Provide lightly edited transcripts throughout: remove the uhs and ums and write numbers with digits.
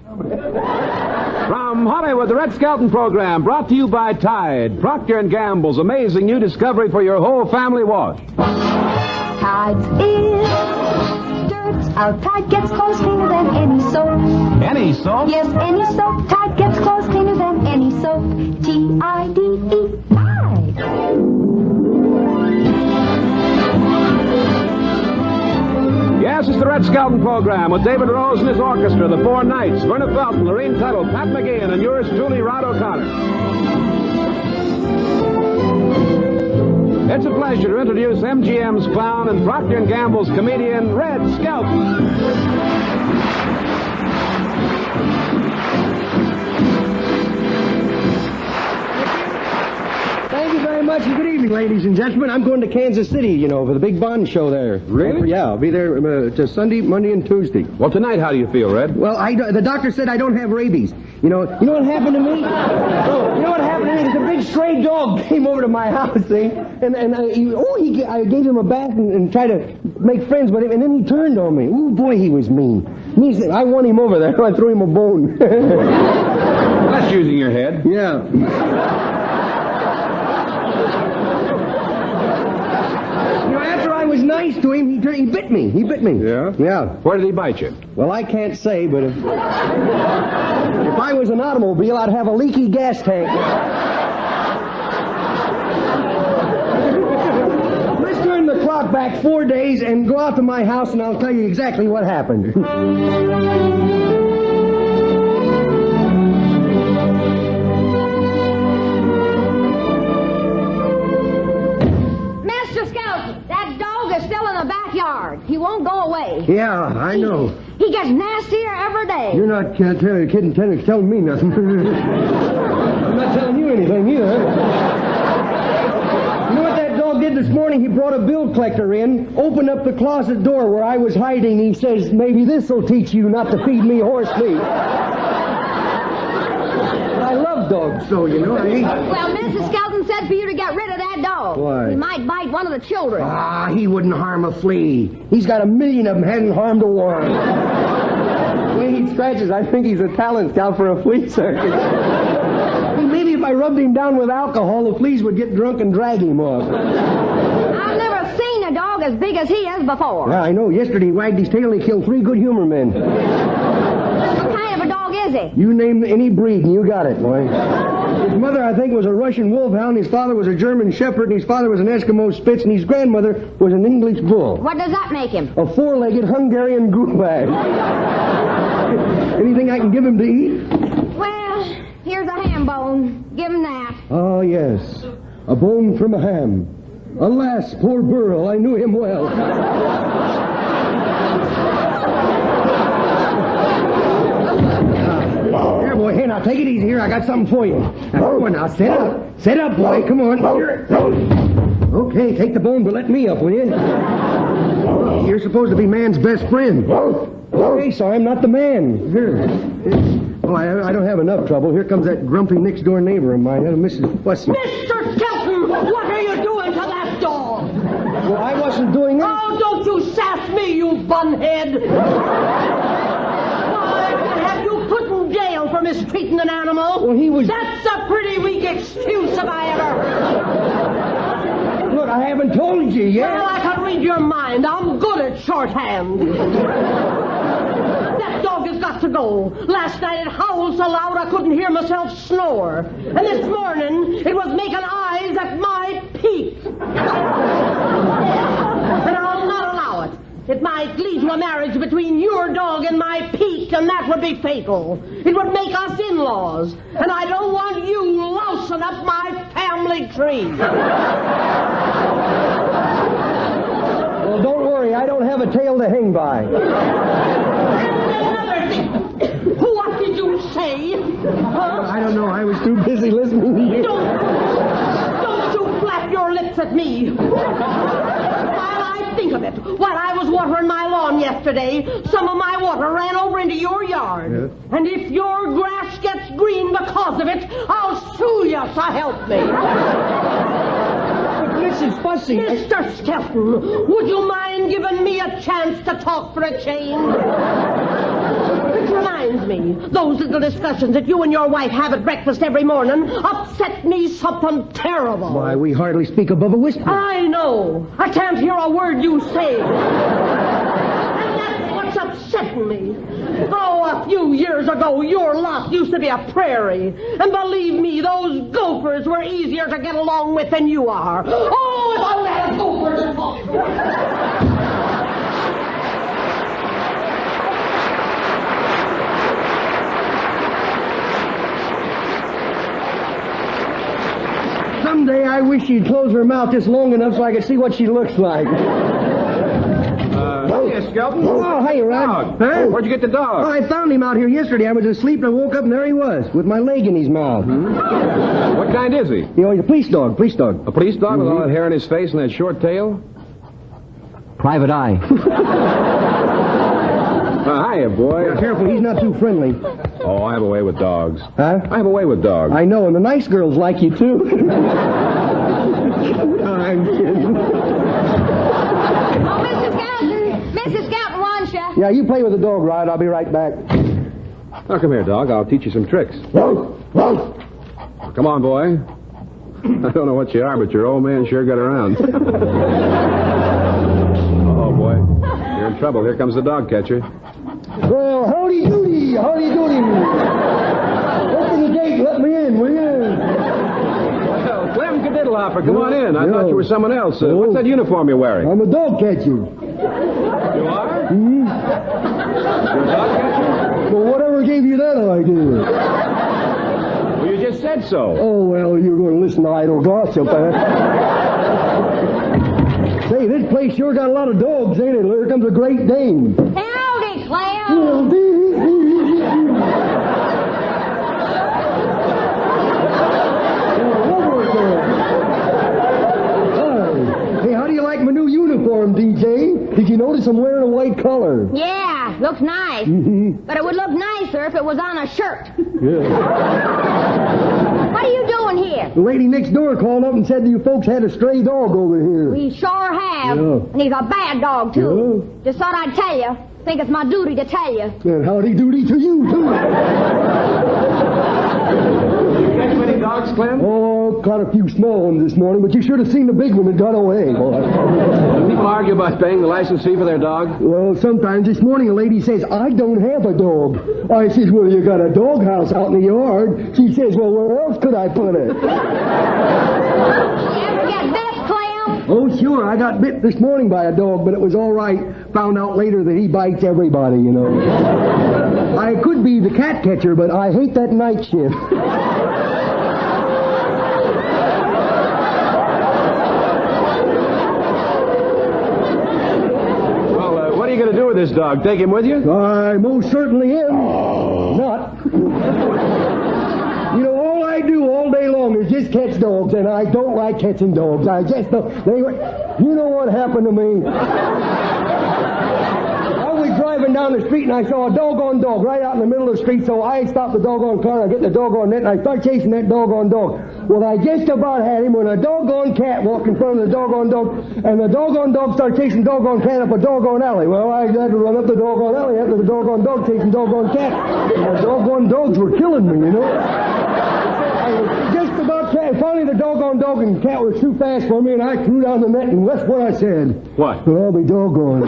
From Hollywood, the Red Skelton program, brought to you by Tide, Procter & Gamble's amazing new discovery for your whole family wash. Tide's is dirt out. Tide gets clothes cleaner than any soap. Any soap? Yes, any soap. Tide gets clothes cleaner than any soap. T-I-D-E, Tide. Yes, it's the Red Skelton program with David Rose and his orchestra, the Four Knights, Verna Felton, Lorene Tuttle, Pat McGeehan, and yours truly, Rod O'Connor. It's a pleasure to introduce MGM's clown and Procter & Gamble's comedian, Red Skelton. Thank you very much, and good evening, ladies and gentlemen. I'm going to Kansas City, for the big Bond show there. Really? Yeah, I'll be there to Sunday, Monday, and Tuesday. Well, tonight, how do you feel, Red? Well, the doctor said I don't have rabies. You know what happened to me? You know what happened to me? There's a big stray dog came over to my house, see? And I gave him a bath and tried to make friends with him, and then he turned on me. Ooh, boy, he was mean. I won him over there. I threw him a bone. That's using your head. Yeah. After I was nice to him, he bit me. He bit me. Yeah? Yeah. Where did he bite you? Well, I can't say, but if I was an automobile, I'd have a leaky gas tank. Let's turn the clock back 4 days and go out to my house, and I'll tell you exactly what happened. He won't go away. Yeah, I know. He gets nastier every day. You're not telling me nothing. I'm not telling you anything either. You know what that dog did this morning? He brought a bill collector in, opened up the closet door where I was hiding. He says, maybe this'll teach you not to feed me horse meat. I love dogs, so, Well, Mrs. Skelton said for you to get rid of that dog. Why? He might bite one of the children. Ah, he wouldn't harm a flea. He's got 1,000,000 of them, hadn't harmed a worm. The way he scratches, I think he's a talent scout for a flea circus. Maybe if I rubbed him down with alcohol, the fleas would get drunk and drag him off. I've never seen a dog as big as he is before. Yeah, I know. Yesterday he wagged his tail and he killed 3 good humor men. What kind of a dog is he? You name any breed and you got it, boy. His mother, I think, was a Russian wolfhound. His father was a German shepherd, and his father was an Eskimo Spitz, and his grandmother was an English bull. What does that make him? A 4-legged Hungarian goobag. Anything I can give him to eat? Well, here's a ham bone. Give him that. Oh, yes. A bone from a ham. Alas, poor Burl, I knew him well. Here, boy, here, now, take it easy here. I got something for you. Now, come on, now, sit up. Sit up, boy, come on. Okay, take the bone, but let me up, will you? You're supposed to be man's best friend. Okay, sorry, I'm not the man. Here. Oh, I don't have enough trouble. Here comes that grumpy next-door neighbor of mine, Mrs. Fussy. Mr. Skelton, what are you doing to that dog? Well, I wasn't doing it. Oh, don't you sass me, you bunhead. Have you put in jail for mistreating an animal? Well, he was... That's a pretty weak excuse if I ever... Look, I haven't told you yet. Well, I can read your mind. I'm good at shorthand. That dog has got to go. Last night it howled so loud I couldn't hear myself snore. And this morning it was making eyes at my peak. And I'll not allow it. It might lead to a marriage between your dog and my peak, and that would be fatal. It would make us in-laws, and I don't want you lousing up my family tree. Well, don't worry. I don't have a tail to hang by. Another thing. What did you say? Huh? I don't know. I was too busy listening to you. Don't you flap your lips at me. Think of it. While I was watering my lawn yesterday, some of my water ran over into your yard. Yes. And if your grass gets green because of it, I'll sue you, so help me. But Mrs. Fussy... Mr. Skelton, would you mind giving me a chance to talk for a change? But you're reminds me, those little discussions that you and your wife have at breakfast every morning upset me something terrible. Why, we hardly speak above a whisper. I know. I can't hear a word you say. And that's what's upsetting me. Oh, a few years ago, your lot used to be a prairie. And believe me, those gophers were easier to get along with than you are. Oh, if I had a gopher to talk to. Someday I wish she'd close her mouth just long enough so I could see what she looks like. Hey, Skelton. Oh, hey, Rod. Huh? Where'd you get the dog? Oh, I found him out here yesterday. I was asleep and I woke up and there he was, with my leg in his mouth. What kind is he? You know, he's a police dog, A police dog with all that hair in his face and that short tail? Private eye. Hiya, boy. Yeah, careful, he's not too friendly. Oh, I have a way with dogs. Huh? I have a way with dogs. I know, and the nice girls like you, too. I'm kidding. Oh, Mrs. Skelton wants you. Yeah, you play with the dog, Rod. I'll be right back. Now, come here, dog. I'll teach you some tricks. Come on, boy. I don't know what you are, but your old man sure got around. Oh, boy. You're in trouble. Here comes the dog catcher. Well, howdy doody, howdy doody. Open the gate, let me in, will you? Well, Clem Cadiddlehopper, come on in. I thought you were someone else. What's that uniform you're wearing? I'm a dog catcher. You are? Hmm? You're a dog catcher? Well, whatever gave you that idea? Well, you just said so. Oh, well, you're going to listen to idle gossip, huh? Say, this place sure got a lot of dogs, ain't it? Here comes a Great Dane. Howdy, Clem. Hey, how do you like my new uniform, DJ? Did you notice I'm wearing a white collar? Yeah, looks nice. But it would look nicer if it was on a shirt. Yeah. What are you doing here? The lady next door called up and said you folks had a stray dog over here. We sure have. Yeah. And he's a bad dog, too. Just thought I'd tell you. Think it's my duty to tell you. And howdy doody to you, too. You catch many dogs, Clem? Oh, caught a few small ones this morning, but you should have seen the big one that got away, boy. People argue about paying the license fee for their dog? Well, sometimes this morning a lady says, I don't have a dog. I says, well, you got a doghouse out in the yard. She says, well, where else could I put it? You ever get bit, Clem? Oh, sure, I got bit this morning by a dog, but it was all right. Found out later that he bites everybody, you know. I could be the cat catcher, but I hate that night shift. What are you going to do with this dog? Take him with you? I most certainly am. Not. You know, all I do all day long is just catch dogs, and I don't like catching dogs. I just don't. You know what happened to me? I was driving down the street, and I saw a doggone dog right out in the middle of the street, so I stopped the doggone car, and I get the doggone net, and I start chasing that doggone dog. Well, I just about had him when a doggone cat walked in front of the doggone dog, and the doggone dog started chasing the doggone cat up a doggone alley. Well, I had to run up the doggone alley after the doggone dog chasing the doggone cat. And the doggone dogs were killing me, you know. I was just about finally the doggone dog and cat was too fast for me, and I threw down the net, and that's what I said. What? Well, I'll be doggone.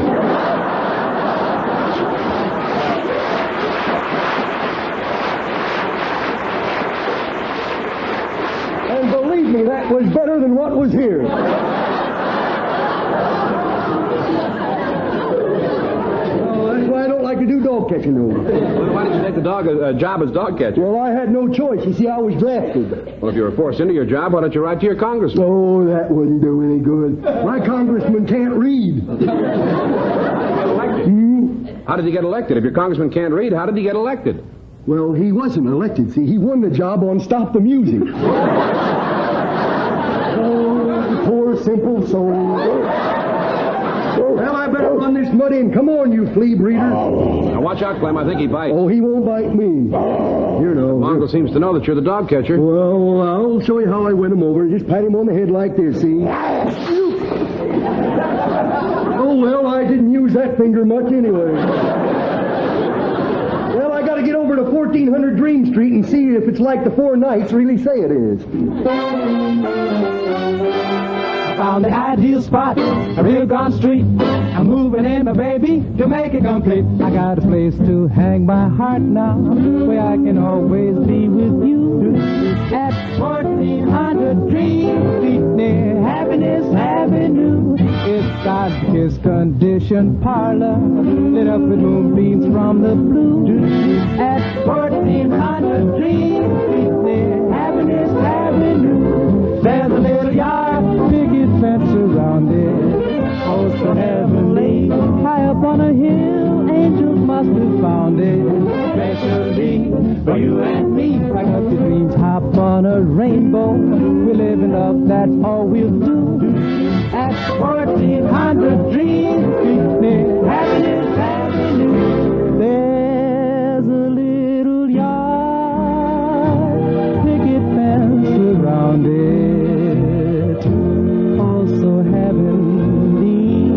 And believe me, that was better than what was here. Oh, that's why I don't like to do dog catching no more. Well, why didn't you take the dog job as dog catcher? Well, I had no choice. You see, I was drafted. Well, if you were forced into your job, why don't you write to your congressman? Oh, that wouldn't do any good. My congressman can't read. How did he get elected? If your congressman can't read, how did he get elected? Well, he wasn't elected. See, he won the job on Stop the Music. Oh, poor simple soul. Well, I better run this mud in. Come on, you flea breeder. Now, watch out, Clem. I think he bites. Oh, he won't bite me. You know. Mongrel seems to know that you're the dog catcher. Well, I'll show you how I win him over. Just pat him on the head like this, see? Oh, well, I didn't use that finger much anyway. Well, I got over to 1400 Dream Street and see if it's like the Four Knights really say it is. Found the ideal spot, a real gone street. I'm moving in, my baby, to make it complete. I got a place to hang my heart now, where I can always be with you. At 1400 Dream Street near Happiness Avenue. It's got his condition parlor, lit up with moonbeams from the blue. At 1400 Dream Street near Happiness Avenue. There's a little yard, picket fence around it. Oh, so heavenly, high up on a hill, angels must have found it. Especially for you and me, pack up your dreams, hop on a rainbow. We live in love, that's all we'll do. At 1400 Dream Street near Happiness Avenue. There's a little yard, picket fence around it. Also heavenly,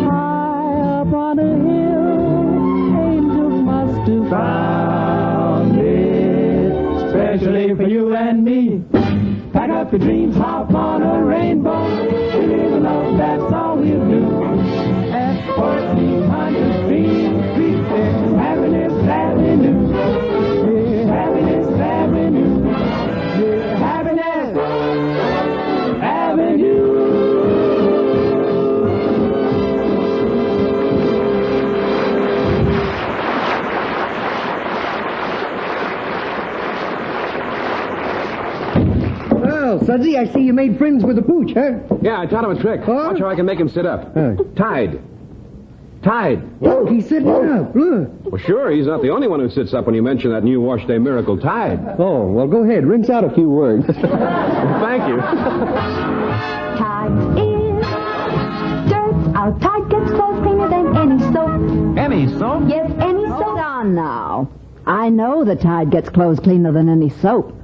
high up on a hill, angels must have found it. Especially for you and me. Pack up your dreams, hop on a rainbow. We live in love, that's all we'll do. At 1400 Dream Street, there's Happiness Avenue. Yeah, Happiness Avenue. Yeah, Happiness Avenue. Well, Sudsy, I see you made friends with the pooch, huh? Yeah, I taught him a trick. Huh? Watch how I can make him sit up. Tied. Look, he's sitting up. Look. Well, sure, he's not the only one who sits up when you mention that new wash day miracle, Tide. Oh, well, go ahead. Rinse out a few words. Thank you. Tide is dirt. Our Tide gets clothes cleaner than any soap. Any soap? Yes, any soap. Hold on now. I know the Tide gets clothes cleaner than any soap.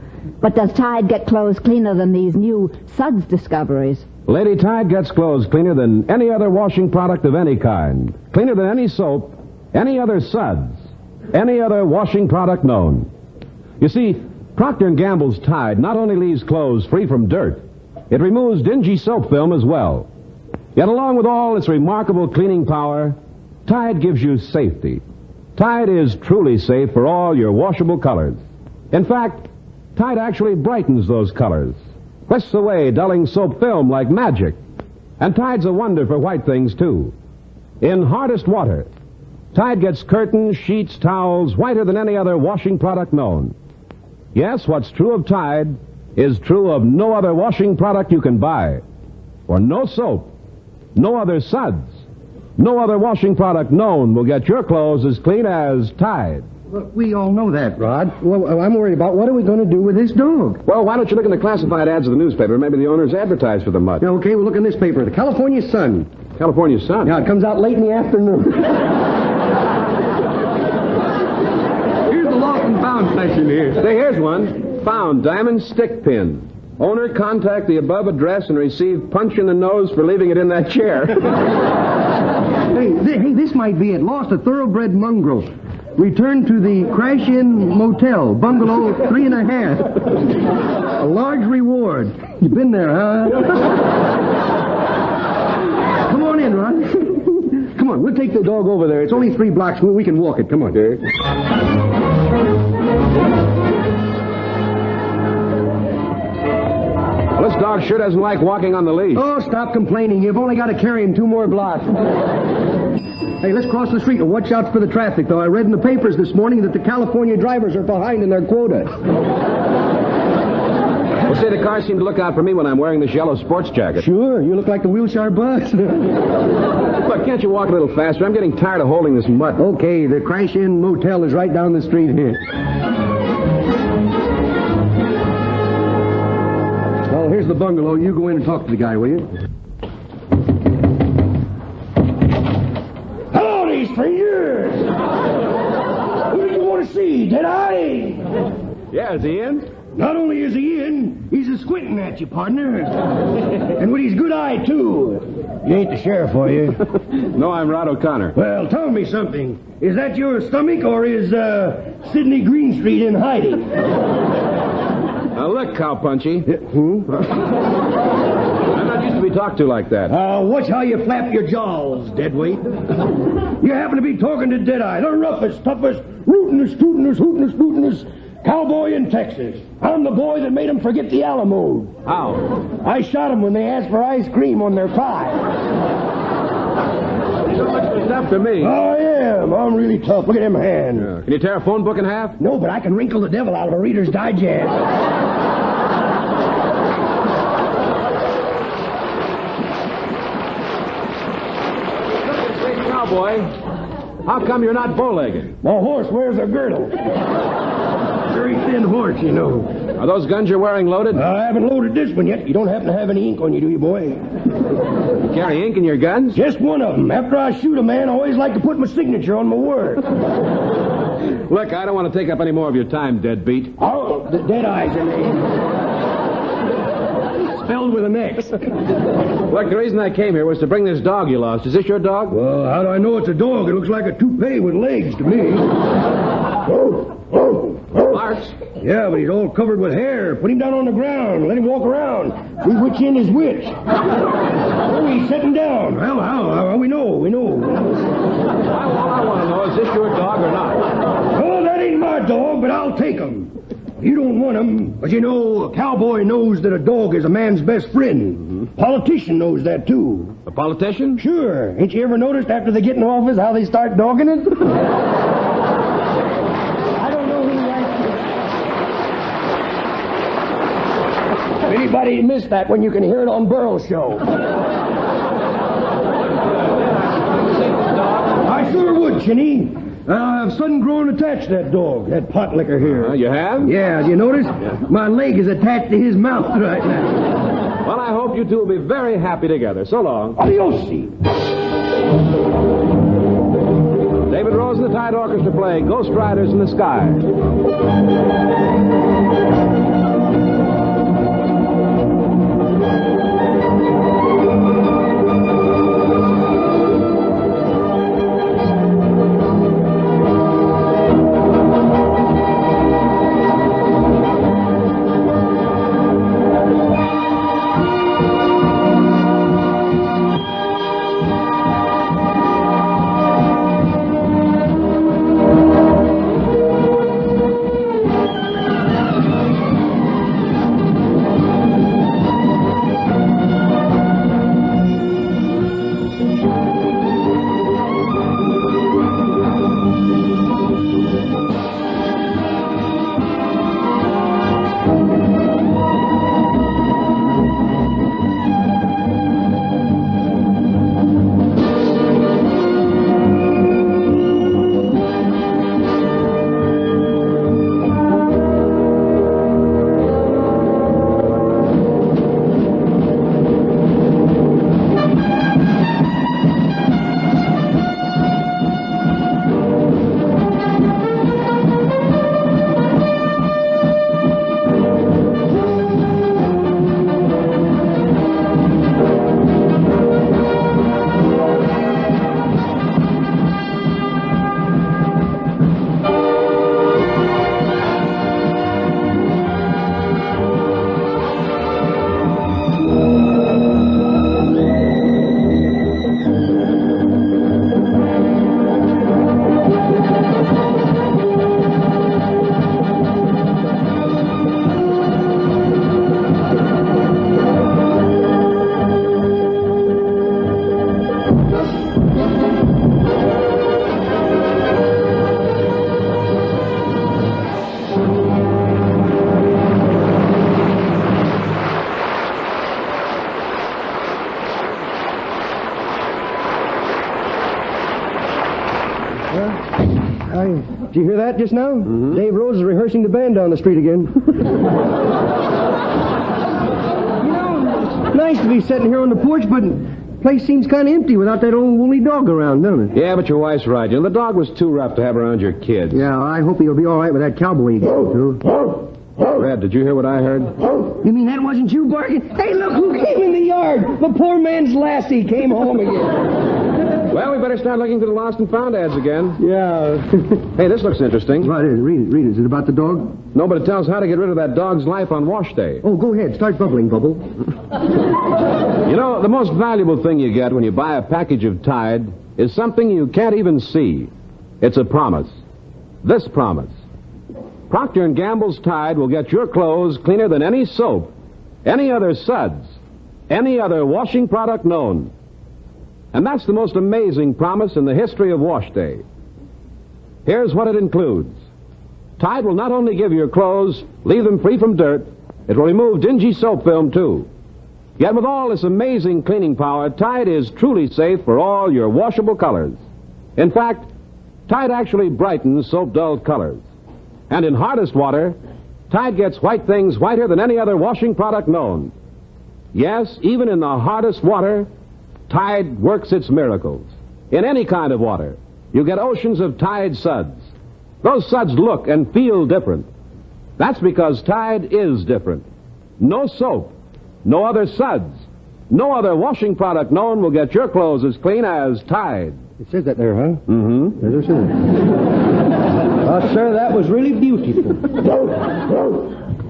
But does Tide get clothes cleaner than these new Suds discoveries? Lady Tide gets clothes cleaner than any other washing product of any kind. Cleaner than any soap, any other Suds, any other washing product known. You see, Procter & Gamble's Tide not only leaves clothes free from dirt, it removes dingy soap film as well. Yet along with all its remarkable cleaning power, Tide gives you safety. Tide is truly safe for all your washable colors. In fact, Tide actually brightens those colors, whisks away dulling soap film like magic. And Tide's a wonder for white things, too. In hardest water, Tide gets curtains, sheets, towels whiter than any other washing product known. Yes, what's true of Tide is true of no other washing product you can buy. For no soap, no other Suds, no other washing product known will get your clothes as clean as Tide. Well, we all know that, Rod. Well, I'm worried about what are we going to do with this dog? Well, why don't you look in the classified ads of the newspaper? Maybe the owners advertise for the mutt. Yeah, okay, we'll look in this paper. The California Sun. California Sun? Yeah, it comes out late in the afternoon. Here's the lost and found section here. Say, here's one. Found diamond stick pin. Owner contact the above address and receive punch in the nose for leaving it in that chair. Hey, this might be it. Lost a thoroughbred mongrel. Returned to the Crash-In Motel, bungalow 3.5. A large reward. You been there, huh? Come on in, Ron. Come on, we'll take the dog over there. It's only 3 blocks. We can walk it. Come on, Derek. Well, this dog sure doesn't like walking on the leash. Oh, stop complaining. You've only got to carry him 2 more blocks. Hey, let's cross the street and watch out for the traffic, though. I read in the papers this morning that the California drivers are behind in their quota. Well, say, the cars seem to look out for me when I'm wearing this yellow sports jacket. Sure, you look like the Wilshire bus. Look, can't you walk a little faster? I'm getting tired of holding this mutt. Okay, the Crash-In Motel is right down the street here. Well, here's the bungalow. You go in and talk to the guy, will you? For years. Who do you want to see? Did I? Yeah, is he in? Not only is he in, he's a squinting at you, partner. And with his good eye, too. You ain't the sheriff, are you? No, I'm Rod O'Connor. Well, tell me something. Is that your stomach, or is Sidney Greenstreet in hiding? Now, look, cowpunchy. Who? I'm not used to be talked to like that. Watch how you flap your jaws, deadweight. You happen to be talking to Deadeye, the roughest, toughest, rootinest, tootinest, hootinest, bootinest cowboy in Texas. I'm the boy that made them forget the Alamo. How? I shot them when they asked for ice cream on their pie. So much for stuff to me. I am. I'm really tough. Look at them hands. Can you tear a phone book in half? No, but I can wrinkle the devil out of a Reader's Digest. Cowboy, how come you're not bow-legged? My horse wears a girdle. Very thin horse, you know. Are those guns you're wearing loaded? I haven't loaded this one yet. You don't happen to have any ink on you, do you, boy? You carry ink in your guns? Just one of them. After I shoot a man, I always like to put my signature on my word. Look, I don't want to take up any more of your time, deadbeat. Oh, the Deadeye's a name. Spelled with an X. Look, the reason I came here was to bring this dog you lost. Is this your dog? Well, how do I know it's a dog? It looks like a toupee with legs to me. Marks? Yeah, but he's all covered with hair. Put him down on the ground. Let him walk around. See which end is which. Oh, he's sitting down. Well, how? We know. All I want to know is this your dog or not? Oh, that ain't my dog, but I'll take him. You don't want him, but you know, a cowboy knows that a dog is a man's best friend. Politician knows that, too. A politician? Sure. Ain't you ever noticed after they get in office how they start dogging it? I don't know who likes it. If anybody missed that one, you can hear it on Burrow's show. I sure would, Chinny. I've sudden grown attached to that dog, that pot licker here. You have? Yeah, do you notice? My leg is attached to his mouth right now. Well, I hope you two will be very happy together. So long. Adiosi. David Rose and the Tide Orchestra play Ghost Riders in the Sky. Did you hear that just now? Mm-hmm. Dave Rose is rehearsing the band down the street again. You know, it's nice to be sitting here on the porch, but the place seems kind of empty without that old woolly dog around, doesn't it? Yeah, but your wife's right, Jim. The dog was too rough to have around your kids. Yeah, I hope he'll be all right with that cowboy he gets to. Red, did you hear what I heard? You mean that wasn't you barking? Hey, look who came in the yard. The poor man's lassie came home again. Well, we better start looking for the lost and found ads again. Yeah. Hey, this looks interesting. What is it? Read it. Is it about the dog? No, but it tells how to get rid of that dog's life on wash day. Oh, go ahead. Start bubbling, Bubble. You know, the most valuable thing you get when you buy a package of Tide is something you can't even see. It's a promise. This promise. Procter & Gamble's Tide will get your clothes cleaner than any soap, any other suds, any other washing product known. And that's the most amazing promise in the history of wash day. Here's what it includes. Tide will not only give your clothes, leave them free from dirt, it will remove dingy soap film, too. Yet with all this amazing cleaning power, Tide is truly safe for all your washable colors. In fact, Tide actually brightens soap-dull colors. And in hardest water, Tide gets white things whiter than any other washing product known. Yes, even in the hardest water, Tide works its miracles. In any kind of water, you get oceans of Tide suds. Those suds look and feel different. That's because Tide is different. No soap, no other suds, no other washing product known will get your clothes as clean as Tide. It says that there, huh? Mm-hmm. Yes, it says. Oh, sir, that was really beautiful.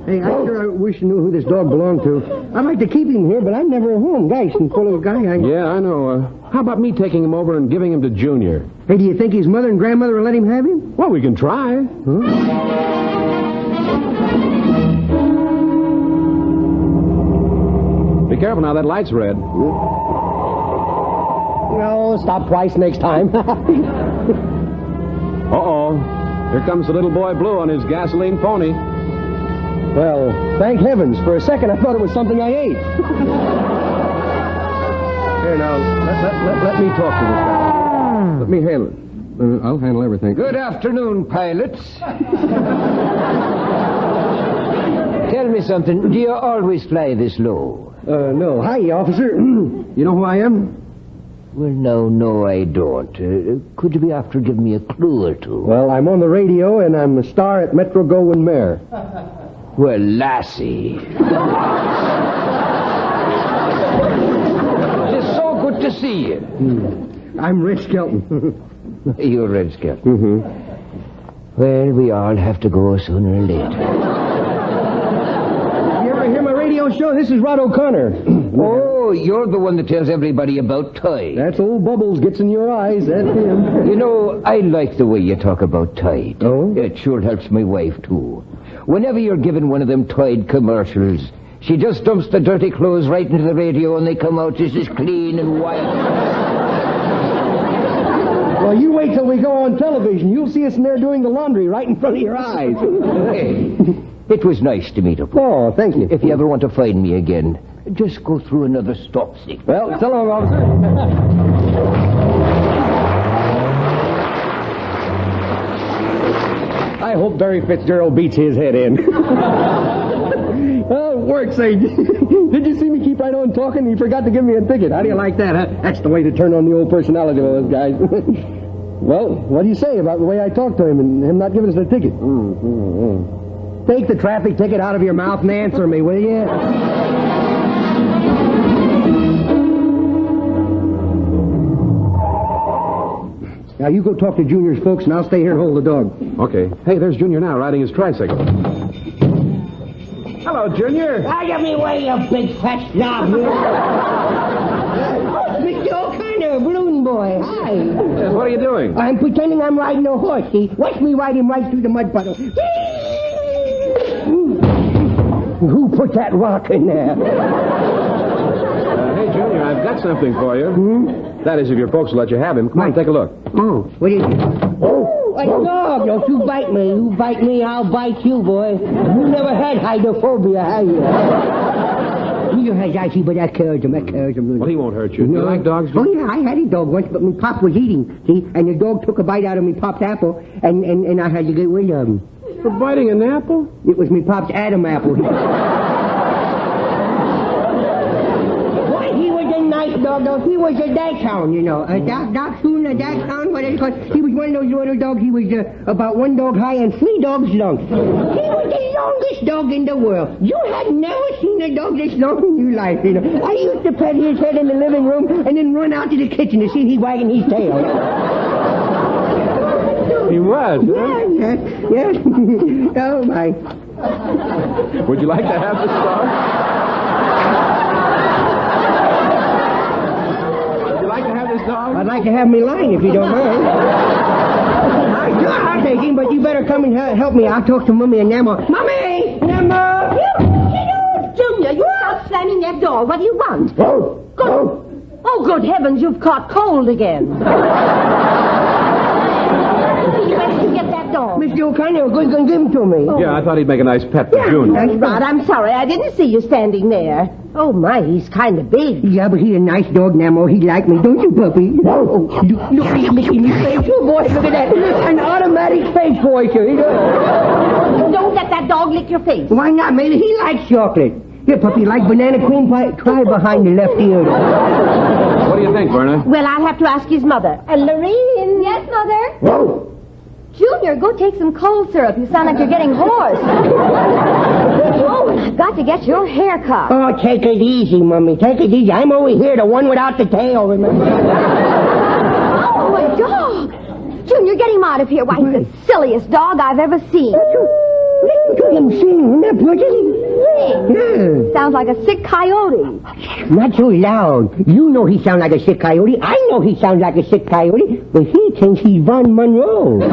Hey, I sure wish I knew who this dog belonged to. I'd like to keep him here, but I'm never at home. Gosh, and poor little guy. Yeah, I know. How about me taking him over and giving him to Junior? Hey, do you think his mother and grandmother will let him have him? Well, we can try. Be careful now, that light's red. No, stop twice next time. Uh-oh. Here comes the little boy Blue on his gasoline pony. Well, thank heavens. For a second, I thought it was something I ate. Here, now, let me talk to this guy. Let me handle it. I'll handle everything. Good afternoon, pilots. Tell me something. Do you always fly this low? No. Hi, officer. You know who I am? Well, no, I don't. Could you be after giving me a clue or two? Well, I'm on the radio, and I'm a star at Metro Goldwyn Mayer. Well, lassie. It's so good to see you. I'm Red Skelton. You're Red Skelton. Mm-hmm. Well, we all have to go sooner or later. You ever hear my radio show? This is Rod O'Connor. Oh, you're the one that tells everybody about Tide. That's old Bubbles gets in your eyes. That's him. You know, I like the way you talk about Tide. Oh? It sure helps my wife, too. Whenever you're given one of them Tide commercials, she just dumps the dirty clothes right into the radio and they come out just as clean and white. Well, you wait till we go on television. You'll see us in there doing the laundry right in front of your eyes. Hey, it was nice to meet up. Oh, thank you. If you ever want to find me again, just go through another stop stick. Well, so long, officer. I hope Barry Fitzgerald beats his head in. Oh, it works, eh? Did you see me keep right on talking? He forgot to give me a ticket. How do you like that, huh? That's the way to turn on the old personality of those guys. Well, what do you say about the way I talked to him and him not giving us the ticket? Take the traffic ticket out of your mouth and answer me, will you? Now, you go talk to Junior's folks, and I'll stay here and hold the dog. Okay. Hey, there's Junior now, riding his tricycle. Hello, Junior. Out of me way, you big fat knob. Mr. O'Connor, balloon boy. Hi. Yes, what are you doing? I'm pretending I'm riding a horse, see? Watch me ride him right through the mud puddle. Who put that rock in there? Hey, Junior, I've got something for you. That is, if your folks will let you have him. Come on, take a look. Oh, what is it? Oh, a dog. Don't you bite me. You bite me, I'll bite you, boy. You never had hydrophobia, have you? You had that, but that kills him. Well, he won't hurt you. Do you like dogs? Oh, yeah, I had a dog once, but my pop was eating, see? And the dog took a bite out of my pop's apple, and I had to get rid of him. For biting an apple? It was my pop's Adam apple. Boy, he was a nice dog, though. He was a dachshund, you know. A dachshund, a dachshund, whatever it's called. He was one of those little dogs. He was about 1 dog high and 3 dogs long. He was the longest dog in the world. You had never seen a dog this long in your life, you know. I used to pet his head in the living room and then run out to the kitchen to see he wagging his tail. He was, huh? Yes. Oh, my. Would you like to have this dog? Would you like to have this dog? I'd like to have me line if you don't mind. I'll take him, but you better come and help me. I'll talk to Mummy and Nemo. Mummy! Nemo! Junior, you stop slamming that door. What do you want? Go! Oh, good heavens, you've caught cold again. Where did you get that dog? Mr. O'Connor, go and give him to me. Yeah, I thought he'd make a nice pet for Junior. That's right. I'm sorry. I didn't see you standing there. Oh, my, he's kind of big. Yeah, but he's a nice dog, Nemo. He like me, don't you, puppy? Oh, look at him making me face. Oh, boy, look at that. An automatic face voicer. Don't let that dog lick your face. Why not? Maybe he likes chocolate. Here, puppy, like banana cream pie? Try behind the left ear. What do you think, Verna? Well, I'll have to ask his mother. Lorene. Yes, Mother? Whoa! Junior, go take some cold syrup. You sound like you're getting hoarse. Oh, and I've got to get your hair cut. Oh, take it easy, Mummy. Take it easy. I'm over here, the one without the tail, remember? Oh, a dog. Junior, get him out of here. Why, he's the silliest dog I've ever seen. Listen to him sing, isn't that pretty? Yeah. Sounds like a sick coyote. Not so loud. You know he sounds like a sick coyote. I know he sounds like a sick coyote, but he thinks he's Von Monroe. What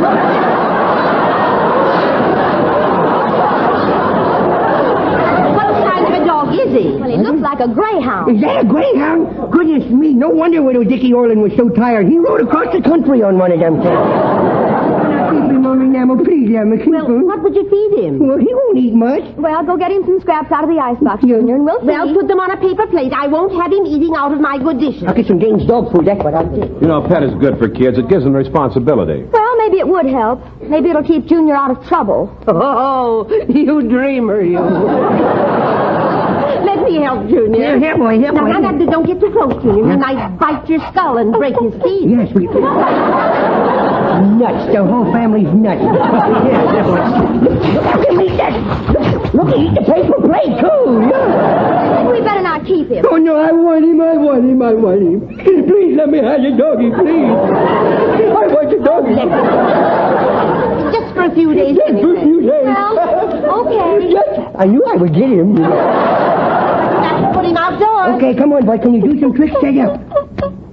kind of a dog is he? Well, he looks like a greyhound. Is that a greyhound? Goodness me, no wonder Widow Dickie Orland was so tired. He rode across the country on one of them things. Keep him, Mommy, Nemo, please, Nemo, keep Well, him. what would you feed him? Well, he won't eat much. Well, go get him some scraps out of the icebox, Junior, and we'll see. Well, put them on a paper plate. I won't have him eating out of my good dishes. I'll get some Dane's dog food, that's what I'll do. You know, a pet is good for kids. It gives them responsibility. Well, maybe it would help. Maybe it'll keep Junior out of trouble. Oh, you dreamer, you. Let me help Junior. Here, boy, here, boy. Now, don't get too close, Junior. You might bite your skull and break his teeth. Yes, we... Nuts. The whole family's nuts. Look at him eat that. Look, he eat the paper plate, too. We better not keep him. Oh, no, I want him. Please let me have your doggy, please. I want your doggy. Just for a few days. Just for a few days. Well, okay. I knew I would get him. Put him outdoors. Okay, come on, boy. Can you do some tricks? Stand up.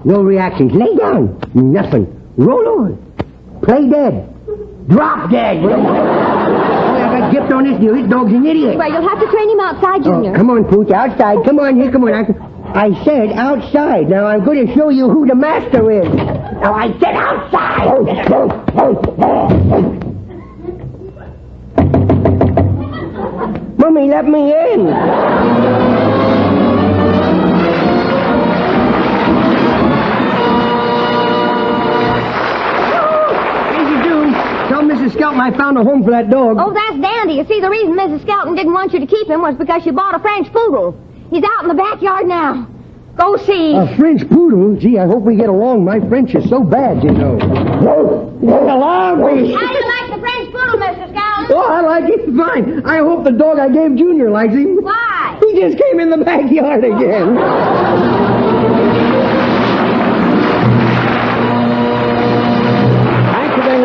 No reactions. Lay down. Nothing. Roll on. Play dead. Drop dead. I got gift on this deal. This dog's an idiot. Well, you'll have to train him outside, Junior. Oh, come on, Pooch. Outside. Come on, here. Come on. I said outside. Now, I'm going to show you who the master is. Now, I said outside. Mummy, let me in. Mrs. Skelton, I found a home for that dog. Oh, that's dandy. You see, the reason Mrs. Skelton didn't want you to keep him was because she bought a French poodle. He's out in the backyard now. Go see. A French poodle? Gee, I hope we get along. My French is so bad, you know. Get along, please. How do you like the French poodle, Mr. Skelton? Oh, I like it fine. I hope the dog I gave Junior likes him. Why? He just came in the backyard again.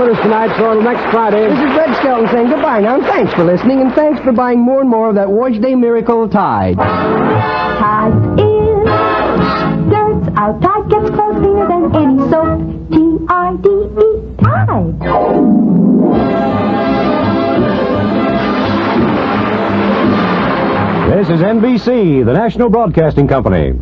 Tonight, so until next Friday. This is Red Skelton saying goodbye now, and thanks for listening, and thanks for buying more and more of that Wash Day Miracle Tide. Tide is dirt's out. Tide gets clothes cleaner than any soap. T-I-D-E, Tide. This is NBC, the National Broadcasting Company.